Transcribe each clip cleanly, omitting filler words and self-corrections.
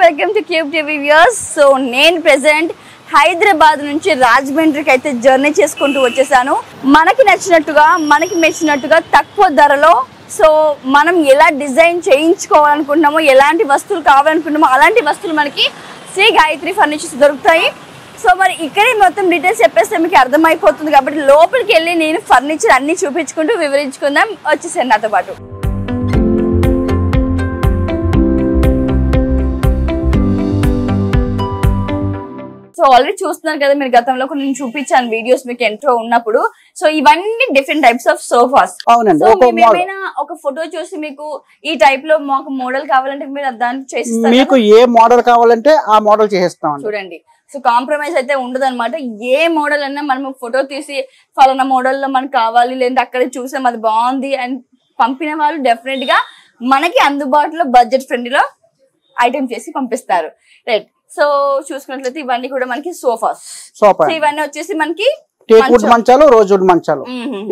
Welcome to cube TV viewers. So నేను present Hyderabad నుంచి రాజమండ్రికి అయితే జర్నీ చేసుకుంటూ వచ్చేసాను. మనకి నచ్చినట్టుగా మనకి మెచ్చినట్టుగా తక్కువ ధరలో సో మనం ఎలా డిజైన్ చేయించుకోవాలనుకుంటున్నామో, ఎలాంటి వస్తువులు కావాలనుకుంటున్నామో అలాంటి వస్తువులు మనకి శ్రీ గాయత్రి ఫర్నిచర్స్ దొరుకుతాయి. సో మరి ఇక్కడే మొత్తం డీటెయిల్స్ చెప్పేస్తే మీకు అర్థమైపోతుంది కాబట్టి లోపలికి వెళ్ళి నేను ఫర్నిచర్ అన్ని చూపించుకుంటూ వివరించుకుందాం. వచ్చేసాను నాతో పాటు. సో ఆల్రెడీ చూస్తున్నారు కదా, మీరు గతంలో నేను చూపించాను వీడియోస్ మీకు ఎంట్రో ఉన్నప్పుడు. సో ఇవన్నీ different types of sofas. So మేము ఏమైనా ఒక ఫోటో చూసి మీకు ఈ టైప్ లో మాకు మోడల్ కావాలంటే మీరు దాన్ని చేసిస్తారు. మీకు ఏ మోడల్ కావాలంటే ఆ మోడల్ చేసేస్తాం. చూడండి, సో కాంప్రమైజ్ అయితే ఉండదు అనమాట. ఏ మోడల్ అన్నా మనం ఫోటో తీసి ఫలానా మోడల్ లో మనకు కావాలి, లేదంటే అక్కడ చూసాం అది బాగుంది అని పంపిన వాళ్ళు డెఫినెట్ గా మనకి అందుబాటులో బడ్జెట్ ఫ్రెండ్లీలో ఐటమ్ చేసి పంపిస్తారు. రైట్. సో చూసుకున్నట్లయితే ఇవన్నీ కూడా మనకి సోఫాస్. ఇవన్నీ వచ్చేసి మనకి టేక్వుడ్ మంచాలు, రోజ్వుడ్ మంచాలు,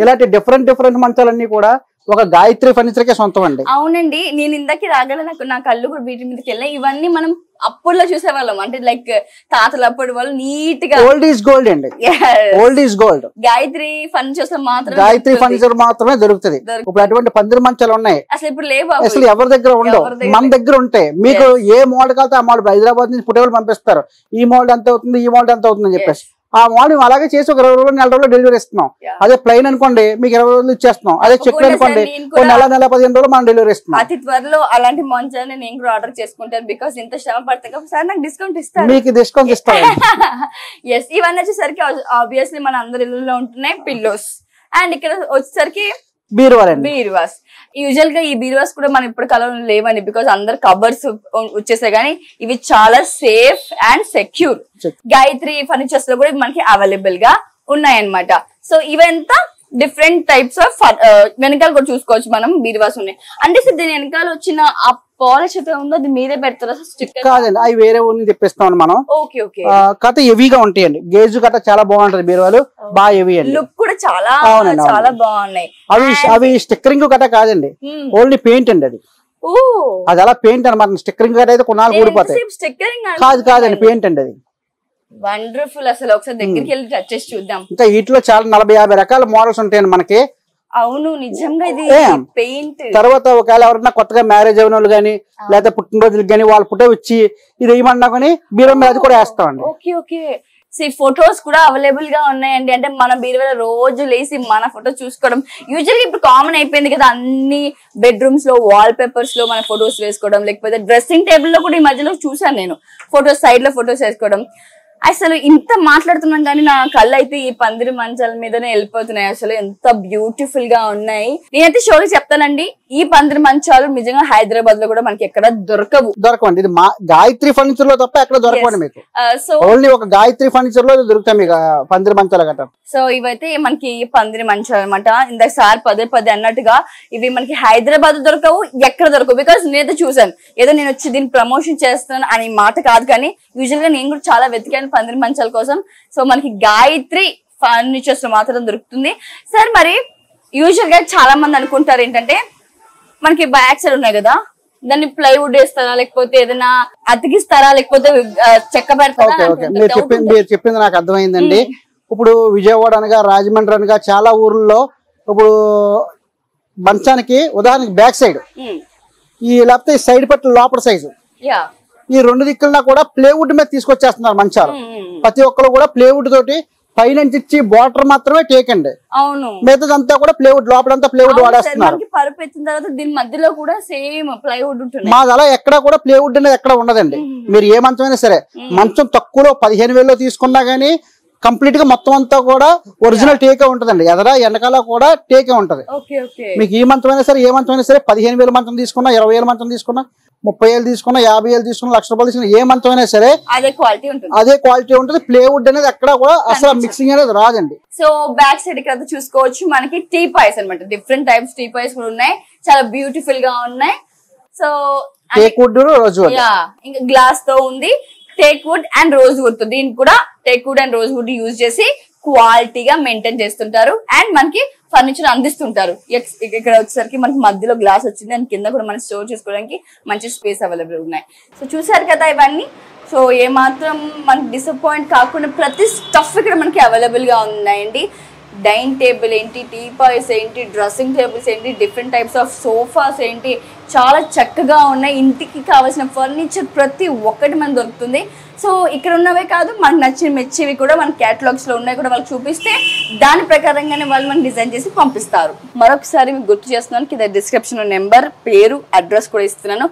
ఇలాంటి డిఫరెంట్ మంచాలన్నీ కూడా ఒక గాయత్రి ఫర్నిచర్ కే సొంతం అండి. అవునండి, నేను ఇందాక రాగానే నా కళ్ళు కూడా వీటి మీదకి వెళ్ళాయి. ఇవన్నీ మనం అప్పుడులో చూసేవాళ్ళం, అంటే లైక్ తాతలు అప్పుడు వాళ్ళు నీట్ గా. ఓల్డ్ ఈజ్ గోల్డ్ అండి. Old is gold. Gayatri furnitures మాత్రం గాయత్రి ఫర్నిచర్ మాత్రమే దొరుకుతుంది. ఇప్పుడు అటువంటి పందిరి మంచాలు ఉన్నాయి, అసలు ఇప్పుడు లేవు, అసలు ఎవరి దగ్గర ఉండవు. మన దగ్గర ఉంటాయి. మీకు ఏ మోడల్ కావాలంటే ఆ మోడల్ హైదరాబాద్ నుంచి ఫోటోలు పంపిస్తారు. ఈ మోడల్ ఎంత అవుతుంది, ఈ మోడల్ ఎంత అవుతుంది అని చెప్పేసి ఆ మోడల్ అలాగే చేసి ఒక 20 రోజులు 4 రోజులు డెలివరీ ఇస్తున్నాం. అదే ప్లెయిన్ అనుకోండి మీకు 20 రోజులు ఇచ్చేస్తున్నాం. అదే చెక్ అనుకోండి నెల 15 రోజులు మనం డెలివరీ ఇస్తున్నాం. అతి త్వరలో అలాంటి మంచాన్ని నేను కూడా ఆర్డర్ చేసుకుంటాను. బికాస్ ఇంత శ్రమ పడతా సార్ నాకు డిస్కౌంట్ ఇస్తారు. మీకు డిస్కౌంట్ ఇస్తాను. ఎస్, ఇవన్నీ వచ్చేసరికి ఆబ్వియస్లీ మన అందరి ఇళ్ళలో ఉంటున్నాయి పిల్లోస్. అండ్ ఇక్కడ వచ్చేసరికి బీరువాస్. యూజువల్ గా ఈ బీరువాస్ కూడా మనం ఇప్పుడు కాలంలో లేవని, బికాస్ అందరు కబర్స్ వచ్చేసాయి. కానీ ఇవి చాలా safe and secure. Gayatri furnitures లో కూడా మనకి అవైలబుల్ గా ఉన్నాయన్నమాట. సో ఇవంతా డిఫరెంట్ టైప్స్ ఆఫ్ వెనకాల కూడా చూసుకోవచ్చు మనం బీరువాస్ ఉన్నాయి. అంటే సార్ దీని వెనకాల వచ్చిన ఆ పాలిష్ అయితే ఉందో అది మీరే పెడతారా? స్టిక్కర్ కాదండి, అవి వేరే ఊరిని తెప్పిస్తాం మనం. Okay okay. కథ హెవీగా ఉంటాయండి. గేజ్ కథ చాలా బాగుంటది. బీరువాలు బాగా హెవీ అండి. లుక్ కూడా చాలా చాలా బాగున్నాయి. అవి స్టిక్కరింగ్ కథ కాదండి, ఓన్లీ పెయింట్ అండి. అది అలా పెయింట్ అనమాట. స్టిక్కరింగ్ కథ అయితే కొన్నాళ్ళు ఊడిపోతాయి. కాదండి, పెయింట్ అండి అది. వండర్ఫుల్. అసలు ఒకసారి దగ్గరికి వెళ్ళి టచ్ చేసి చూద్దాం. ఇంకా వీటిలో చాలా 40-50 రకాల మోడల్స్ ఉంటాయండి మనకి. అవును, నిజంగా ఇది పెయింట్. తర్వాత ఒకవేళ ఎవరైనా కొత్తగా మ్యారేజ్ అయిన వాళ్ళు గానీ, లేకపోతే పుట్టినరోజులకు గానీ వాళ్ళు ఫోటో ఇచ్చి ఇది ఏమన్నా కానీ బీరువా మీద అది కూడా వేస్తామండి. Okay okay. ఫొటోస్ కూడా అవైలబుల్ గా ఉన్నాయండి. అంటే మన బీరువాలో రోజు లేసి మన ఫోటో చూసుకోవడం యూజువల్గా ఇప్పుడు కామన్ అయిపోయింది కదా. అన్ని బెడ్రూమ్స్ లో వాల్ పేపర్స్ లో మన ఫొటోస్ వేసుకోవడం, లేకపోతే డ్రెస్సింగ్ టేబుల్ లో కూడా ఈ మధ్యలో చూసాను నేను ఫొటోస్, సైడ్ లో ఫొటోస్ వేసుకోవడం. అసలు ఇంత మాట్లాడుతున్నాం కానీ నా కళ్ళు అయితే ఈ పందిరి మంచాల మీదనే వెళ్ళిపోతున్నాయి. అసలు ఎంత బ్యూటిఫుల్ గా ఉన్నాయి. నేనైతే షోకి చెప్తానండి, ఈ పందిరి మంచాలు నిజంగా హైదరాబాద్ లో కూడా మనకి ఎక్కడ దొరకవండి. ఇది గాయత్రి ఫర్నిచర్ లో తప్ప ఎక్కడ దొరకవండి మీకు. సో ఓన్లీ ఒక గాయత్రి ఫర్నిచర్ లో దొరుకుతాయి మీకు పందిరి మంచాలు గట్రా. సో ఇవైతే మనకి పందిరి మంచాలు అనమాట. ఇందాక సార్ పదే అన్నట్టుగా ఇవి మనకి హైదరాబాద్ దొరకవు, ఎక్కడ దొరకవు. బికాస్ నేనైతే చూసాను, ఏదో నేను వచ్చి దీన్ని ప్రమోషన్ చేస్తున్నాను అనే మాట కాదు, కానీ యూజువల్ గా నేను కూడా చాలా వెతికాను పందిరి మంచాల కోసం. సో మనకి గాయత్రి ఫర్నిచర్స్ లో మాత్రం దొరుకుతుంది. సార్ మరి యూజువల్ గా చాలా మంది అనుకుంటారు ఏంటంటే మనకి బ్యాక్ సైడ్ ఉన్నాయి కదా, దాన్ని ప్లైవుడ్ వేస్తారా, లేకపోతే ఏదైనా అతికిస్తారా, లేకపోతే చెక్క పెడతారా? మీరు చెప్పింది నాకు అర్థమైందండి. ఇప్పుడు విజయవాడ అనగా, రాజమండ్రి అనగా చాలా ఊర్లలో ఇప్పుడు మంచానికి ఉదాహరణకి బ్యాక్ సైడ్ ఈ లేకపోతే సైడ్ పట్ల లోపల సైజు ఈ 2 దిక్కులన్నా కూడా ప్లేవుడ్ మీద తీసుకొచ్చేస్తున్నారు మంచాలు. ప్రతి ఒక్కరు కూడా ప్లేవుడ్ తోటి పైనుంచి ఇచ్చి బార్డర్ మాత్రమే టేక్ అండి. అవును, మిగతాదంతా కూడా ప్లేవుడ్, లోపలంతా ప్లేవుడ్ వాడేస్తున్నారు. మాది అలా ఎక్కడ కూడా ప్లేవుడ్ అనేది ఎక్కడ ఉండదండి. మీరు ఏ మంచమైనా సరే, మంచం తక్కువలో 15,000 తీసుకున్నా గానీ కంప్లీట్ గా మొత్తం అంతా కూడా ఒరిజినల్ టేకే ఉంటదండి. ఎదరా వెనకాల కూడా టేకే ఉంటది. మీకు ఈ మంచమైనా సరే, ఏ మంచమైనా సరే 15,000 మంచం తీసుకున్నా, 20,000 మంచం తీసుకున్నా, 30,000 తీసుకున్నా, 50,000 తీసుకున్నా, ₹1,00,000 తీసుకున్నా, ఏ మంచం అయినా సరే అదే క్వాలిటీ ఉంటుంది. ప్లేవుడ్ అనేది ఎక్కడ కూడా అసలు మిక్సింగ్ అనేది రాదండి. సో బ్యాక్ సైడ్ ఇక్కడ చూసుకోవచ్చు మనకి టీ పాయ్స్ అనమాట. డిఫరెంట్ టైప్స్ టీ పాయ్స్ కూడా ఉన్నాయి, చాలా బ్యూటిఫుల్ గా ఉన్నాయి. సో టేక్వుడ్, రోజ్వుడ్, ఇంకా గ్లాస్ తో ఉంది. Teak wood and rose would తో, దీనికి కూడా teak wood and rose wood use చేసి క్వాలిటీగా మెయింటైన్ చేస్తుంటారు అండ్ మనకి ఫర్నిచర్ అందిస్తుంటారు. ఇక్కడ వచ్చేసరికి మనకి మధ్యలో గ్లాస్ వచ్చింది అండ్ కింద కూడా మనం స్టోర్ చేసుకోవడానికి మంచి స్పేస్ అవైలబుల్ ఉన్నాయి. సో చూసారు కదా ఇవన్నీ. సో ఏమాత్రం మనకి డిసప్పాయింట్ కాకుండా ప్రతి స్టఫ్ ఇక్కడ మనకి అవైలబుల్ గా ఉన్నాయండి. డైనింగ్ టేబుల్ ఏంటి, టీపాయ్స్ ఏంటి, డ్రెస్సింగ్ టేబుల్స్ ఏంటి, డిఫరెంట్ టైప్స్ ఆఫ్ సోఫాస్ ఏంటి, చాలా చక్కగా ఉన్నాయి. ఇంటికి కావాల్సిన ఫర్నిచర్ ప్రతి ఒక్కటి మనకు దొరుకుతుంది. సో ఇక్కడ ఉన్నవే కాదు, మనకు నచ్చిన మెచ్చేవి కూడా మన క్యాటలాగ్స్ లో ఉన్నాయి కూడా వాళ్ళకి చూపిస్తే దాని ప్రకారంగానే వాళ్ళు మనకి డిజైన్ చేసి పంపిస్తారు. మరొకసారి మీకు గుర్తు చేస్తున్నాను, కింద డిస్క్రిప్షన్ నెంబర్, పేరు, అడ్రస్ కూడా ఇస్తున్నాను.